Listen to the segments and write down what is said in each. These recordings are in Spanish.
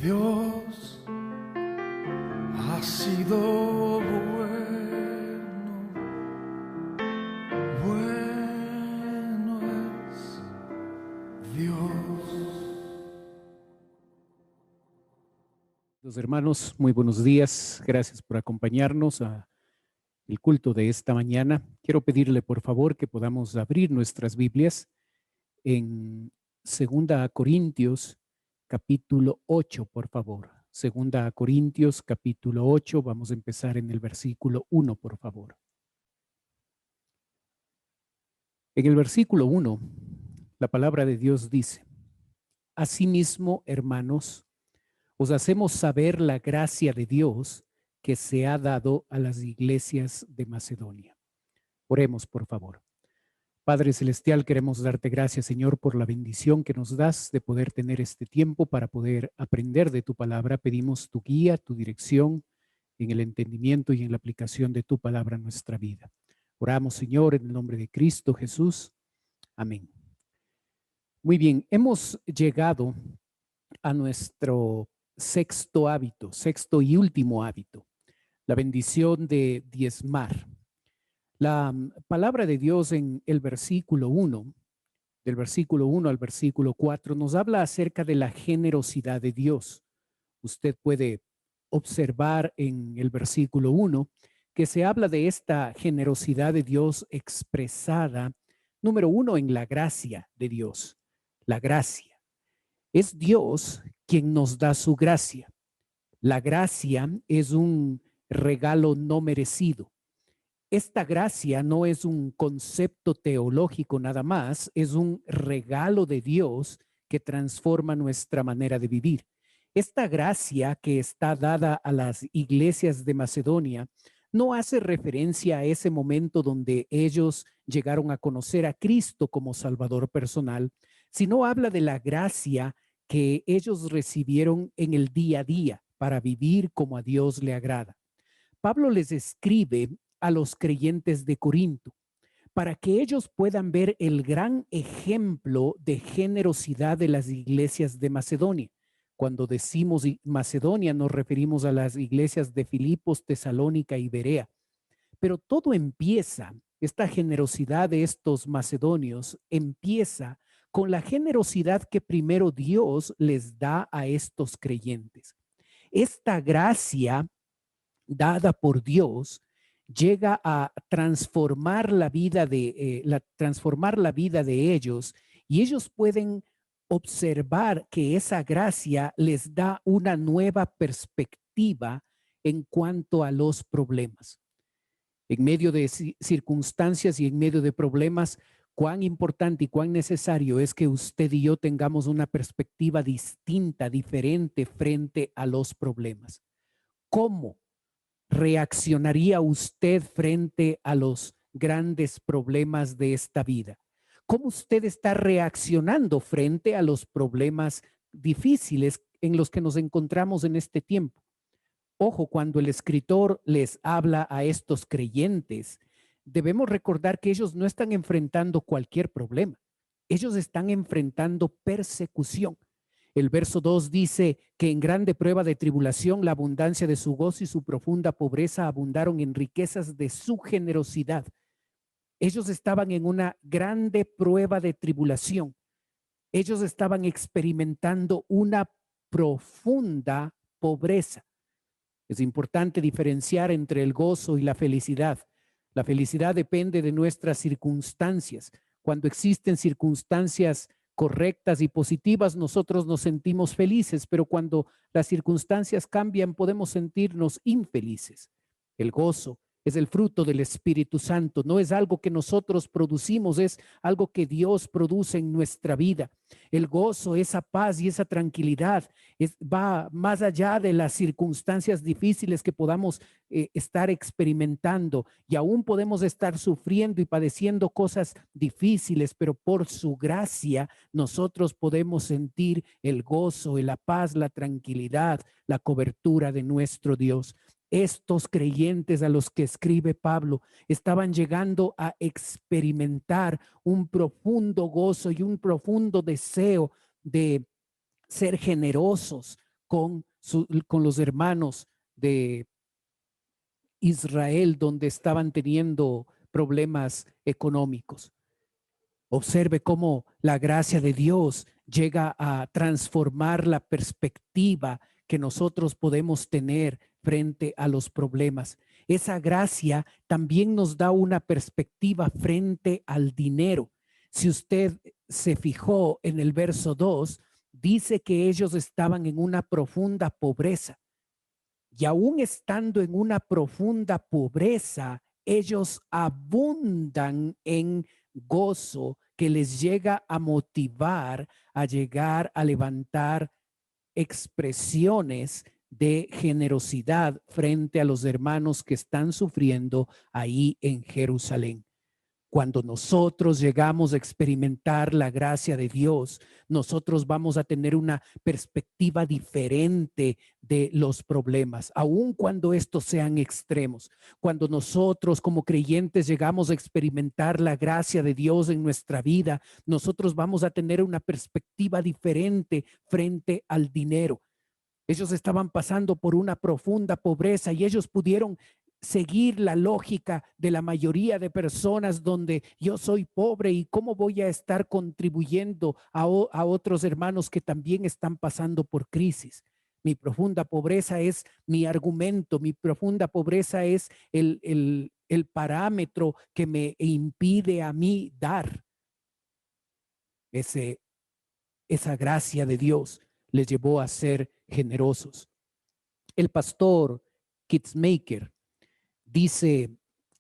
Dios ha sido bueno es Dios. Los hermanos, muy buenos días. Gracias por acompañarnos a el culto de esta mañana. Quiero pedirle, por favor, que podamos abrir nuestras Biblias en 2 Corintios, capítulo 8, por favor. 2 Corintios, capítulo 8. Vamos a empezar en el versículo 1, por favor. En el versículo 1, la palabra de Dios dice: Asimismo, hermanos, os hacemos saber la gracia de Dios que se ha dado a las iglesias de Macedonia. Oremos, por favor. Padre Celestial, queremos darte gracias, Señor, por la bendición que nos das de poder tener este tiempo para poder aprender de tu palabra. Pedimos tu guía, tu dirección en el entendimiento y en la aplicación de tu palabra a nuestra vida. Oramos, Señor, en el nombre de Cristo Jesús. Amén. Muy bien, hemos llegado a nuestro sexto y último hábito, la bendición de diezmar. La palabra de Dios en el versículo 1, del versículo 1 al versículo 4, nos habla acerca de la generosidad de Dios. Usted puede observar en el versículo 1 que se habla de esta generosidad de Dios expresada, número 1, en la gracia de Dios. La gracia. Es Dios quien nos da su gracia. La gracia es un regalo no merecido. Esta gracia no es un concepto teológico nada más, es un regalo de Dios que transforma nuestra manera de vivir. Esta gracia que está dada a las iglesias de Macedonia no hace referencia a ese momento donde ellos llegaron a conocer a Cristo como Salvador personal, sino habla de la gracia que ellos recibieron en el día a día para vivir como a Dios le agrada. Pablo les escribe a los creyentes de Corinto para que ellos puedan ver el gran ejemplo de generosidad de las iglesias de Macedonia. Cuando decimos Macedonia, nos referimos a las iglesias de Filipos, Tesalónica y Berea. Pero todo empieza, esta generosidad de estos macedonios empieza con la generosidad que primero Dios les da a estos creyentes. Esta gracia dada por Dios llega a transformar la vida de ellos, y ellos pueden observar que esa gracia les da una nueva perspectiva en cuanto a los problemas. En medio de circunstancias y en medio de problemas, cuán importante y cuán necesario es que usted y yo tengamos una perspectiva distinta, diferente frente a los problemas. ¿Cómo reaccionaría usted frente a los grandes problemas de esta vida? ¿Cómo usted está reaccionando frente a los problemas difíciles en los que nos encontramos en este tiempo? Ojo, cuando el escritor les habla a estos creyentes, debemos recordar que ellos no están enfrentando cualquier problema. Ellos están enfrentando persecución. El verso 2 dice que en grande prueba de tribulación la abundancia de su gozo y su profunda pobreza abundaron en riquezas de su generosidad. Ellos estaban en una grande prueba de tribulación. Ellos estaban experimentando una profunda pobreza. Es importante diferenciar entre el gozo y la felicidad. La felicidad depende de nuestras circunstancias. Cuando existen circunstancias correctas y positivas, nosotros nos sentimos felices, pero cuando las circunstancias cambian, podemos sentirnos infelices. El gozo es el fruto del Espíritu Santo, no es algo que nosotros producimos, es algo que Dios produce en nuestra vida. El gozo, esa paz y esa tranquilidad va más allá de las circunstancias difíciles que podamos estar experimentando, y aún podemos estar sufriendo y padeciendo cosas difíciles, pero por su gracia nosotros podemos sentir el gozo, la paz, la tranquilidad, la cobertura de nuestro Dios. Estos creyentes a los que escribe Pablo estaban llegando a experimentar un profundo gozo y un profundo deseo de ser generosos con los hermanos de Israel, donde estaban teniendo problemas económicos. Observe cómo la gracia de Dios llega a transformar la perspectiva que nosotros podemos tener frente a los problemas. Esa gracia también nos da una perspectiva frente al dinero. Si usted se fijó en el verso 2, dice que ellos estaban en una profunda pobreza. Y aún estando en una profunda pobreza, ellos abundan en gozo que les llega a motivar a llegar a levantar expresiones de generosidad frente a los hermanos que están sufriendo ahí en Jerusalén. Cuando nosotros llegamos a experimentar la gracia de Dios, nosotros vamos a tener una perspectiva diferente de los problemas, aun cuando estos sean extremos. Cuando nosotros como creyentes llegamos a experimentar la gracia de Dios en nuestra vida, nosotros vamos a tener una perspectiva diferente frente al dinero. Ellos estaban pasando por una profunda pobreza y ellos pudieron seguir la lógica de la mayoría de personas donde yo soy pobre y cómo voy a estar contribuyendo a otros hermanos que también están pasando por crisis. Mi profunda pobreza es mi argumento, mi profunda pobreza es el parámetro que me impide a mí dar esa gracia de Dios. Les llevó a ser generosos. El pastor Kitzmaker dice,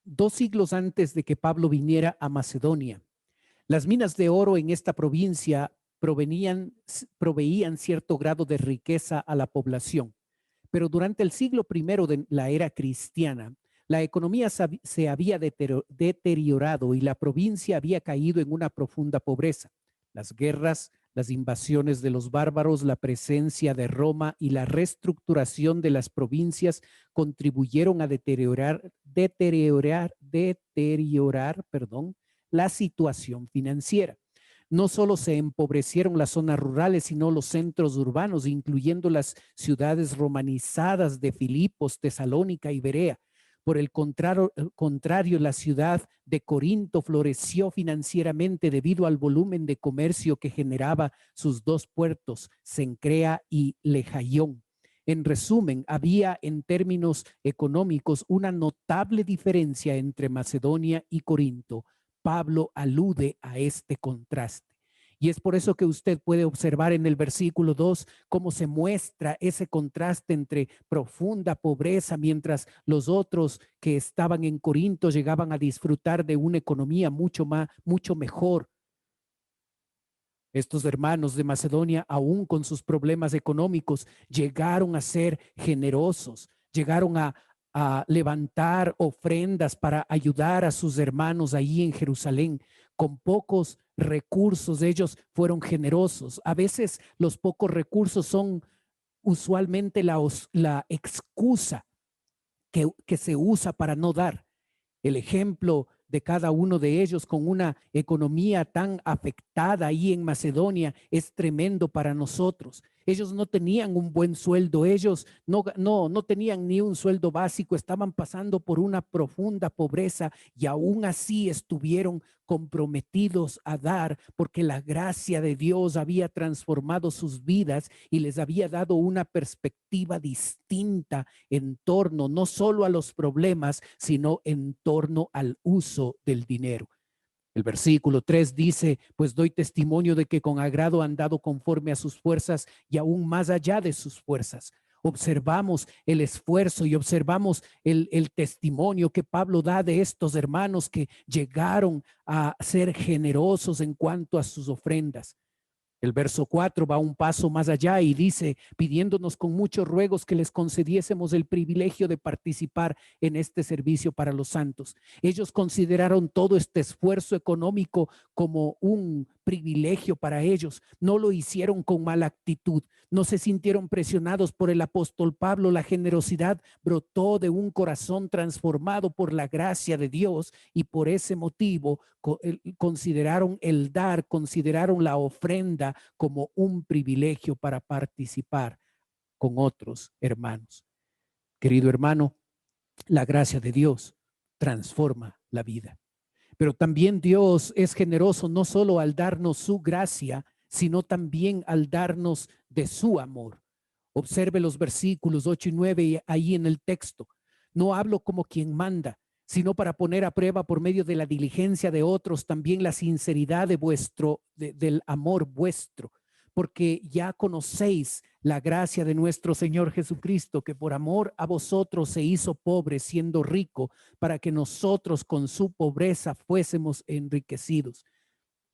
2 siglos antes de que Pablo viniera a Macedonia, las minas de oro en esta provincia proveían cierto grado de riqueza a la población, pero durante el siglo primero de la era cristiana, la economía se había deteriorado y la provincia había caído en una profunda pobreza. Las guerras, las invasiones de los bárbaros, la presencia de Roma y la reestructuración de las provincias contribuyeron a deteriorar la situación financiera. No solo se empobrecieron las zonas rurales, sino los centros urbanos, incluyendo las ciudades romanizadas de Filipos, Tesalónica y Berea. Por el contrario, la ciudad de Corinto floreció financieramente debido al volumen de comercio que generaba sus 2 puertos, Cencrea y Lejaión. En resumen, había en términos económicos una notable diferencia entre Macedonia y Corinto. Pablo alude a este contraste. Y es por eso que usted puede observar en el versículo 2 cómo se muestra ese contraste entre profunda pobreza, mientras los otros que estaban en Corinto llegaban a disfrutar de una economía mucho mejor. Estos hermanos de Macedonia, aún con sus problemas económicos, llegaron a ser generosos, llegaron a levantar ofrendas para ayudar a sus hermanos ahí en Jerusalén. Con pocos recursos, ellos fueron generosos. A veces los pocos recursos son usualmente la excusa que se usa para no dar. El ejemplo de cada uno de ellos con una economía tan afectada ahí en Macedonia es tremendo para nosotros. Ellos no tenían un buen sueldo, ellos no tenían ni un sueldo básico, estaban pasando por una profunda pobreza y aún así estuvieron comprometidos a dar porque la gracia de Dios había transformado sus vidas y les había dado una perspectiva distinta en torno no solo a los problemas, sino en torno al uso del dinero. El versículo 3 dice, pues doy testimonio de que con agrado han dado conforme a sus fuerzas y aún más allá de sus fuerzas. Observamos el esfuerzo y observamos el testimonio que Pablo da de estos hermanos que llegaron a ser generosos en cuanto a sus ofrendas. El verso 4 va un paso más allá y dice, pidiéndonos con muchos ruegos que les concediésemos el privilegio de participar en este servicio para los santos. Ellos consideraron todo este esfuerzo económico como un privilegio para ellos. No lo hicieron con mala actitud. No se sintieron presionados por el apóstol Pablo. La generosidad brotó de un corazón transformado por la gracia de Dios y por ese motivo consideraron el dar, consideraron la ofrenda como un privilegio para participar con otros hermanos. Querido hermano, la gracia de Dios transforma la vida. Pero también Dios es generoso no solo al darnos su gracia, sino también al darnos de su amor. Observe los versículos 8 y 9 ahí en el texto. No hablo como quien manda, sino para poner a prueba por medio de la diligencia de otros también la sinceridad del amor vuestro, porque ya conocéis la gracia de nuestro Señor Jesucristo, que por amor a vosotros se hizo pobre siendo rico, para que nosotros con su pobreza fuésemos enriquecidos.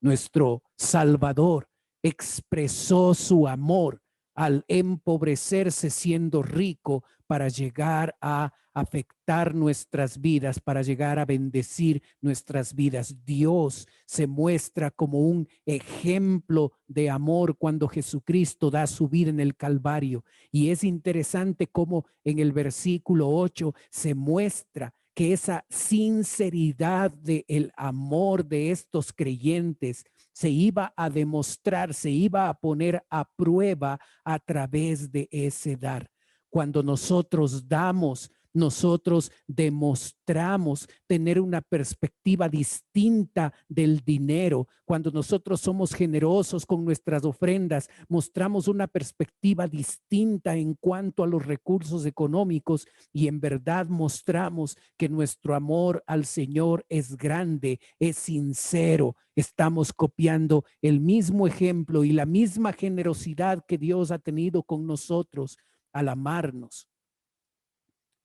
Nuestro Salvador expresó su amor al empobrecerse siendo rico para llegar a afectar nuestras vidas, para llegar a bendecir nuestras vidas. Dios se muestra como un ejemplo de amor cuando Jesucristo da su vida en el Calvario. Y es interesante cómo en el versículo 8 se muestra que esa sinceridad del amor de estos creyentes se iba a demostrar, se iba a poner a prueba a través de ese dar. Cuando nosotros damos, nosotros demostramos tener una perspectiva distinta del dinero. Cuando nosotros somos generosos con nuestras ofrendas, mostramos una perspectiva distinta en cuanto a los recursos económicos y en verdad mostramos que nuestro amor al Señor es grande, es sincero. Estamos copiando el mismo ejemplo y la misma generosidad que Dios ha tenido con nosotros al amarnos.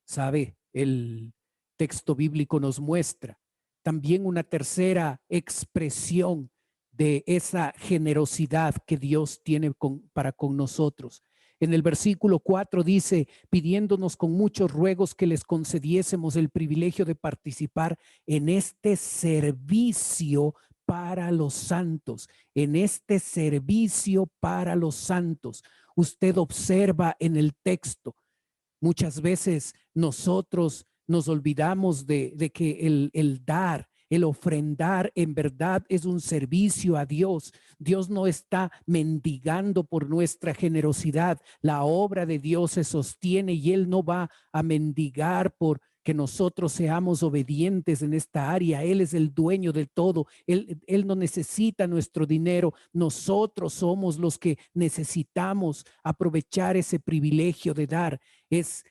¿Sabe? El texto bíblico nos muestra también una tercera expresión de esa generosidad que Dios tiene para con nosotros. En el versículo 4 dice, pidiéndonos con muchos ruegos que les concediésemos el privilegio de participar en este servicio para los santos, en este servicio para los santos. Usted observa en el texto, muchas veces nosotros nos olvidamos de que el dar, el ofrendar en verdad es un servicio a Dios. Dios no está mendigando por nuestra generosidad. La obra de Dios se sostiene y Él no va a mendigar por que nosotros seamos obedientes en esta área. Él es el dueño de todo. Él no necesita nuestro dinero. Nosotros somos los que necesitamos aprovechar ese privilegio de dar. Es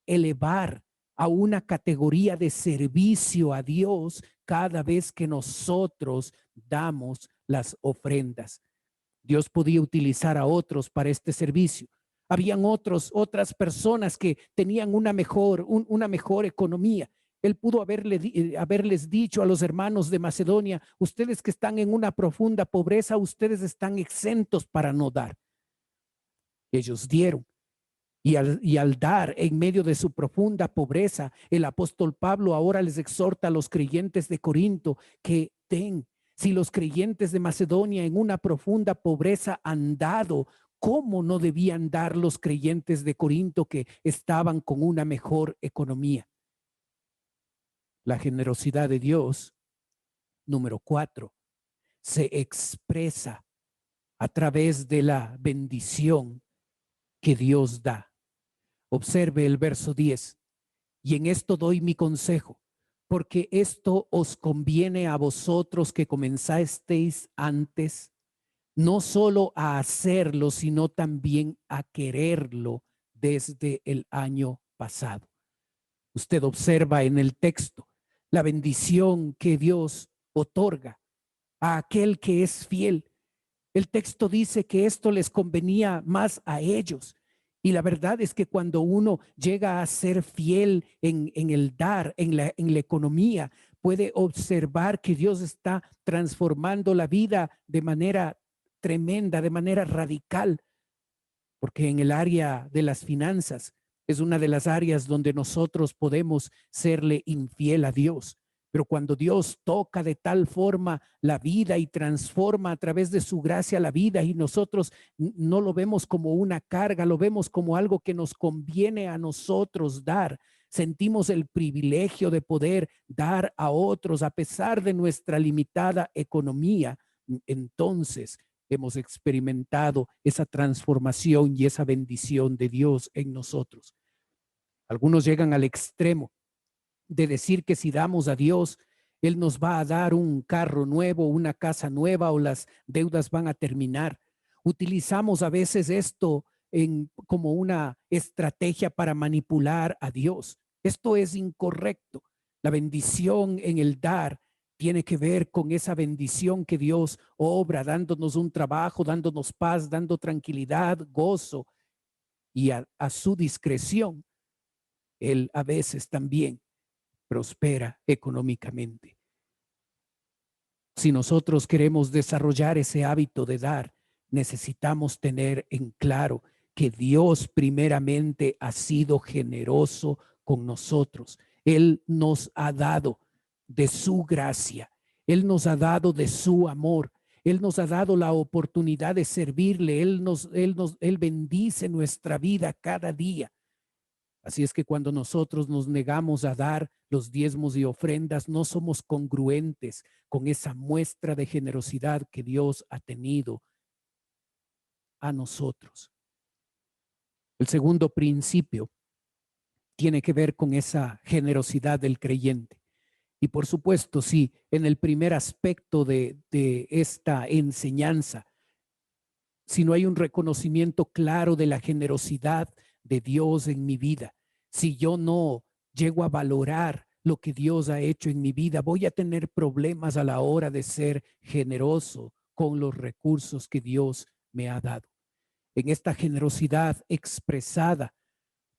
elevar a una categoría de servicio a Dios cada vez que nosotros damos las ofrendas. Dios podía utilizar a otros para este servicio. Habían otras personas que tenían una mejor economía. Él pudo haberles dicho a los hermanos de Macedonia, ustedes que están en una profunda pobreza, ustedes están exentos para no dar. Ellos dieron. Y al dar en medio de su profunda pobreza, el apóstol Pablo ahora les exhorta a los creyentes de Corinto que den. Si los creyentes de Macedonia en una profunda pobreza han dado, ¿cómo no debían dar los creyentes de Corinto que estaban con una mejor economía? La generosidad de Dios, número 4, se expresa a través de la bendición que Dios da. Observe el verso 10. Y en esto doy mi consejo, porque esto os conviene a vosotros que comenzasteis antes, no solo a hacerlo, sino también a quererlo desde el año pasado. Usted observa en el texto la bendición que Dios otorga a aquel que es fiel. El texto dice que esto les convenía más a ellos. Y la verdad es que cuando uno llega a ser fiel en el dar, en la economía, puede observar que Dios está transformando la vida de manera tremenda, de manera radical, porque en el área de las finanzas es una de las áreas donde nosotros podemos serle infiel a Dios. Pero cuando Dios toca de tal forma la vida y transforma a través de su gracia la vida y nosotros no lo vemos como una carga, lo vemos como algo que nos conviene a nosotros dar. Sentimos el privilegio de poder dar a otros a pesar de nuestra limitada economía. Entonces hemos experimentado esa transformación y esa bendición de Dios en nosotros. Algunos llegan al extremo de decir que si damos a Dios, Él nos va a dar un carro nuevo, una casa nueva o las deudas van a terminar. Utilizamos a veces esto como una estrategia para manipular a Dios. Esto es incorrecto. La bendición en el dar tiene que ver con esa bendición que Dios obra, dándonos un trabajo, dándonos paz, dando tranquilidad, gozo y a su discreción. Él a veces también prospera económicamente. Si nosotros queremos desarrollar ese hábito de dar, necesitamos tener en claro que Dios primeramente ha sido generoso con nosotros. Él nos ha dado de su gracia. Él nos ha dado de su amor. Él nos ha dado la oportunidad de servirle. Él bendice nuestra vida cada día. Así es que cuando nosotros nos negamos a dar los diezmos y ofrendas, no somos congruentes con esa muestra de generosidad que Dios ha tenido a nosotros. El segundo principio tiene que ver con esa generosidad del creyente. Y por supuesto, sí, en el primer aspecto de esta enseñanza, si no hay un reconocimiento claro de la generosidad de Dios en mi vida, si yo no llego a valorar lo que Dios ha hecho en mi vida, voy a tener problemas a la hora de ser generoso con los recursos que Dios me ha dado. En esta generosidad expresada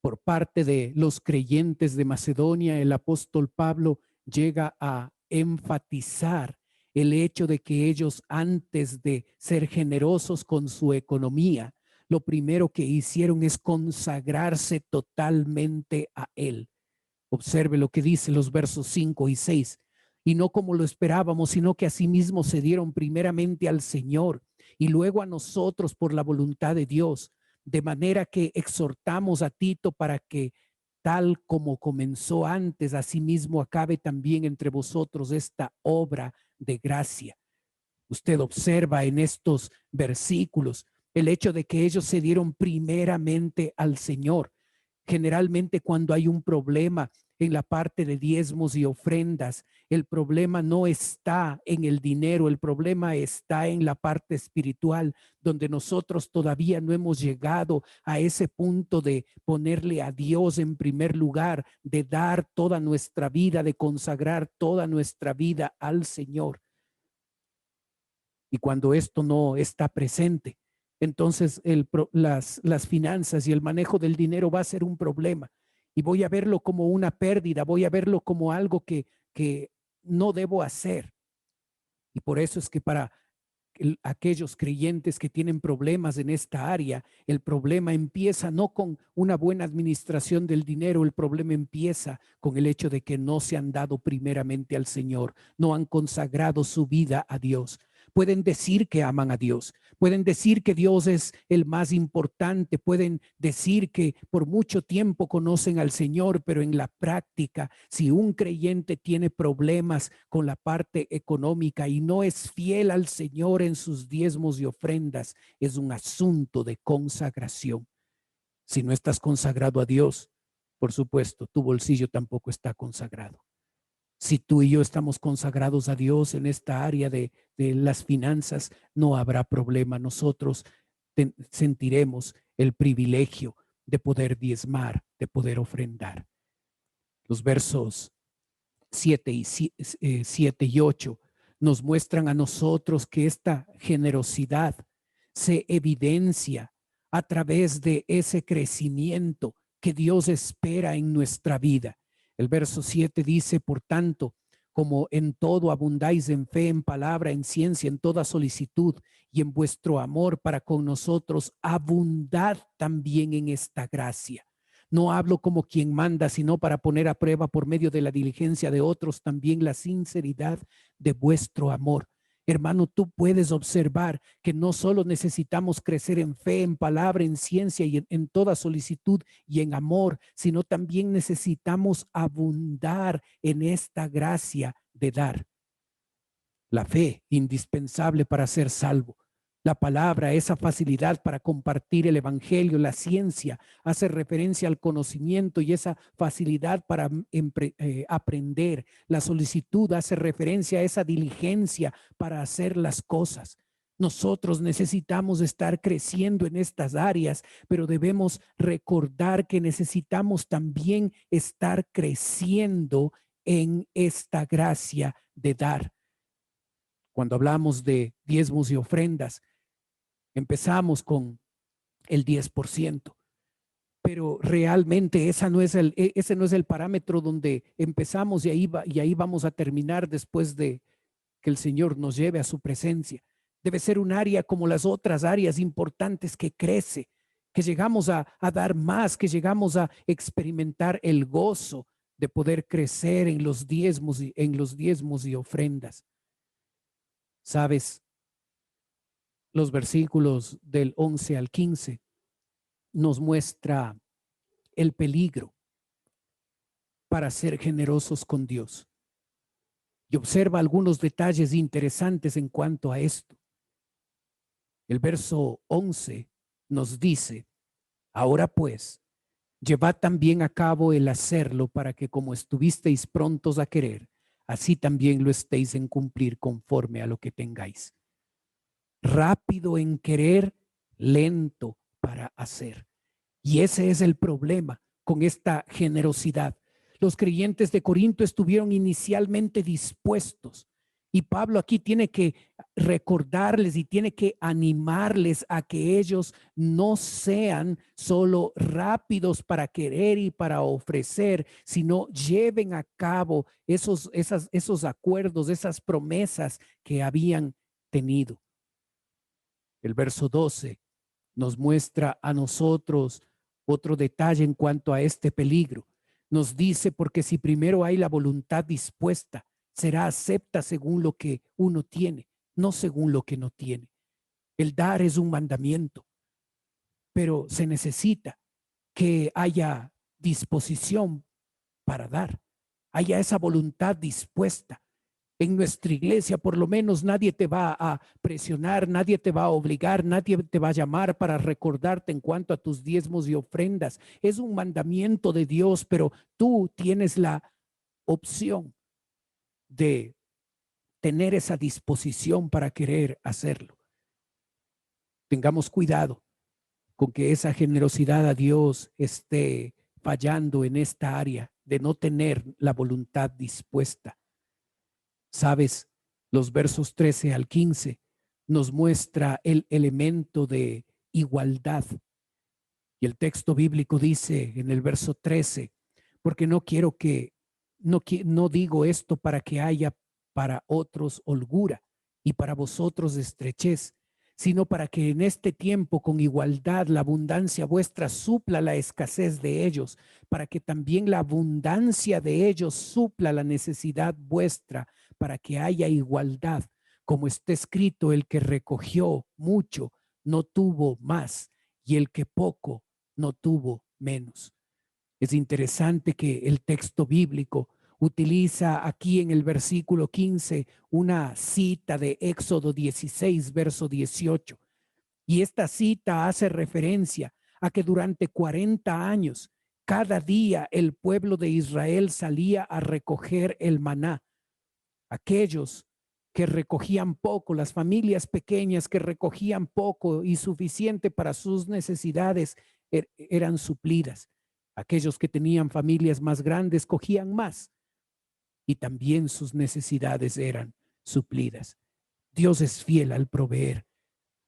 por parte de los creyentes de Macedonia, el apóstol Pablo llega a enfatizar el hecho de que ellos, antes de ser generosos con su economía, lo primero que hicieron es consagrarse totalmente a Él. Observe lo que dice los versos 5 y 6. Y no como lo esperábamos, sino que asimismo se dieron primeramente al Señor y luego a nosotros por la voluntad de Dios. De manera que exhortamos a Tito para que, tal como comenzó antes, asimismo acabe también entre vosotros esta obra de gracia. Usted observa en estos versículos el hecho de que ellos se dieron primeramente al Señor. Generalmente cuando hay un problema en la parte de diezmos y ofrendas, el problema no está en el dinero, el problema está en la parte espiritual, donde nosotros todavía no hemos llegado a ese punto de ponerle a Dios en primer lugar, de dar toda nuestra vida, de consagrar toda nuestra vida al Señor. Y cuando esto no está presente, entonces las finanzas y el manejo del dinero va a ser un problema. Y voy a verlo como una pérdida, voy a verlo como algo que no debo hacer. Y por eso es que para aquellos creyentes que tienen problemas en esta área, el problema empieza no con una buena administración del dinero, el problema empieza con el hecho de que no se han dado primeramente al Señor, no han consagrado su vida a Dios. Pueden decir que aman a Dios, pueden decir que Dios es el más importante, pueden decir que por mucho tiempo conocen al Señor, pero en la práctica, si un creyente tiene problemas con la parte económica y no es fiel al Señor en sus diezmos y ofrendas, es un asunto de consagración. Si no estás consagrado a Dios, por supuesto, tu bolsillo tampoco está consagrado. Si tú y yo estamos consagrados a Dios en esta área de las finanzas, no habrá problema. Nosotros sentiremos el privilegio de poder diezmar, de poder ofrendar. Los versos 7 y 8 nos muestran a nosotros que esta generosidad se evidencia a través de ese crecimiento que Dios espera en nuestra vida. El verso 7 dice, por tanto, como en todo abundáis en fe, en palabra, en ciencia, en toda solicitud y en vuestro amor para con nosotros, abundad también en esta gracia. No hablo como quien manda, sino para poner a prueba por medio de la diligencia de otros también la sinceridad de vuestro amor. Hermano, tú puedes observar que no solo necesitamos crecer en fe, en palabra, en ciencia y en toda solicitud y en amor, sino también necesitamos abundar en esta gracia de dar. La fe, indispensable para ser salvo. La palabra, esa facilidad para compartir el evangelio, la ciencia, hace referencia al conocimiento y esa facilidad para aprender. La solicitud hace referencia a esa diligencia para hacer las cosas. Nosotros necesitamos estar creciendo en estas áreas, pero debemos recordar que necesitamos también estar creciendo en esta gracia de dar. Cuando hablamos de diezmos y ofrendas, empezamos con el 10%, pero realmente ese no es el parámetro donde empezamos y ahí vamos a terminar después de que el Señor nos lleve a su presencia. Debe ser un área como las otras áreas importantes que crece, que llegamos a dar más, que llegamos a experimentar el gozo de poder crecer en los diezmos y ofrendas. ¿Sabes? Los versículos del 11 al 15 nos muestra el peligro para ser generosos con Dios. Y observa algunos detalles interesantes en cuanto a esto. El verso 11 nos dice: ahora pues, llevad también a cabo el hacerlo, para que como estuvisteis prontos a querer, así también lo estéis en cumplir conforme a lo que tengáis. Rápido en querer, lento para hacer. Y ese es el problema con esta generosidad. Los creyentes de Corinto estuvieron inicialmente dispuestos, y Pablo aquí tiene que recordarles y tiene que animarles a que ellos no sean solo rápidos para querer y para ofrecer, sino lleven a cabo esos acuerdos, esas promesas que habían tenido. El verso 12 nos muestra a nosotros otro detalle en cuanto a este peligro. Nos dice: porque si primero hay la voluntad dispuesta, será acepta según lo que uno tiene, no según lo que no tiene. El dar es un mandamiento, pero se necesita que haya disposición para dar, haya esa voluntad dispuesta. En nuestra iglesia, por lo menos, nadie te va a presionar, nadie te va a obligar, nadie te va a llamar para recordarte en cuanto a tus diezmos y ofrendas. Es un mandamiento de Dios, pero tú tienes la opción de tener esa disposición para querer hacerlo. Tengamos cuidado con que esa generosidad a Dios esté fallando en esta área de no tener la voluntad dispuesta. Sabes, los versos 13 al 15 nos muestra el elemento de igualdad. Y el texto bíblico dice en el verso 13: porque no digo esto para que haya para otros holgura y para vosotros estrechez, sino para que en este tiempo con igualdad la abundancia vuestra supla la escasez de ellos, para que también la abundancia de ellos supla la necesidad vuestra, para que haya igualdad. Como está escrito: el que recogió mucho no tuvo más, y el que poco no tuvo menos. Es interesante que el texto bíblico utiliza aquí en el versículo 15 una cita de Éxodo 16, verso 18. Y esta cita hace referencia a que durante 40 años, cada día el pueblo de Israel salía a recoger el maná. Aquellos que recogían poco, las familias pequeñas que recogían poco y suficiente para sus necesidades, eran suplidas. Aquellos que tenían familias más grandes cogían más y también sus necesidades eran suplidas. Dios es fiel al proveer.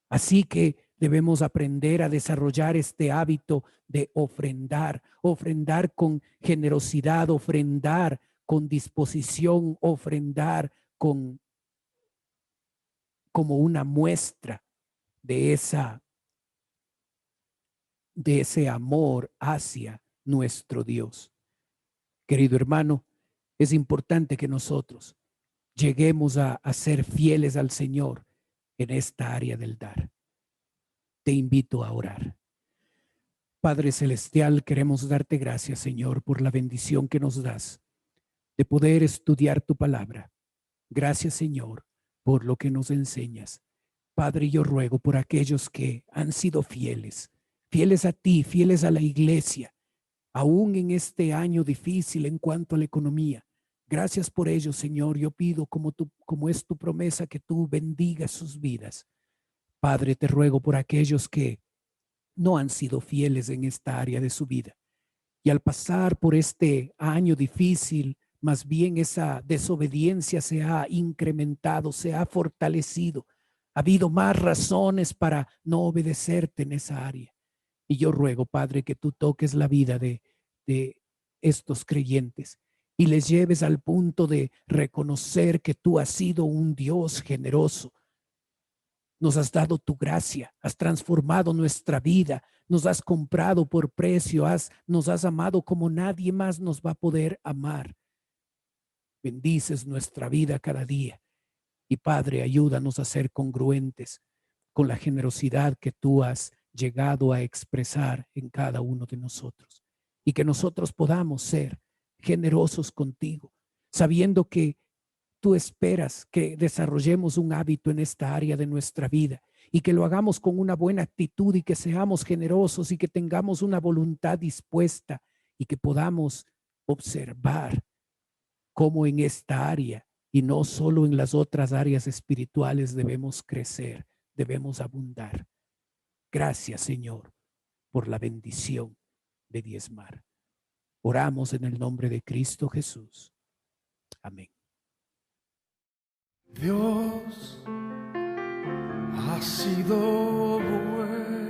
Así que debemos aprender a desarrollar este hábito de ofrendar, ofrendar con generosidad, ofrendar con disposición, ofrendar como una muestra de ese amor hacia nuestro Dios. Querido hermano, es importante que nosotros lleguemos a ser fieles al Señor en esta área del dar. Te invito a orar. Padre Celestial, queremos darte gracias, Señor, por la bendición que nos das de poder estudiar tu palabra. Gracias, Señor, por lo que nos enseñas. Padre, yo ruego por aquellos que han sido fieles, fieles a ti, fieles a la iglesia, aún en este año difícil en cuanto a la economía. Gracias por ello, Señor. Yo pido como es tu promesa, que tú bendigas sus vidas. Padre, te ruego por aquellos que no han sido fieles en esta área de su vida. Y al pasar por este año difícil, más bien esa desobediencia se ha incrementado, se ha fortalecido. Ha habido más razones para no obedecerte en esa área. Y yo ruego, Padre, que tú toques la vida de estos creyentes y les lleves al punto de reconocer que tú has sido un Dios generoso. Nos has dado tu gracia, has transformado nuestra vida, nos has comprado por precio, nos has amado como nadie más nos va a poder amar. Bendices nuestra vida cada día. Y Padre, ayúdanos a ser congruentes con la generosidad que tú has llegado a expresar en cada uno de nosotros. Y que nosotros podamos ser generosos contigo, sabiendo que tú esperas que desarrollemos un hábito en esta área de nuestra vida y que lo hagamos con una buena actitud y que seamos generosos y que tengamos una voluntad dispuesta y que podamos observar cómo en esta área y no solo en las otras áreas espirituales debemos crecer, debemos abundar. Gracias, Señor, por la bendición de diezmar. Oramos en el nombre de Cristo Jesús. Amén. Dios ha sido bueno.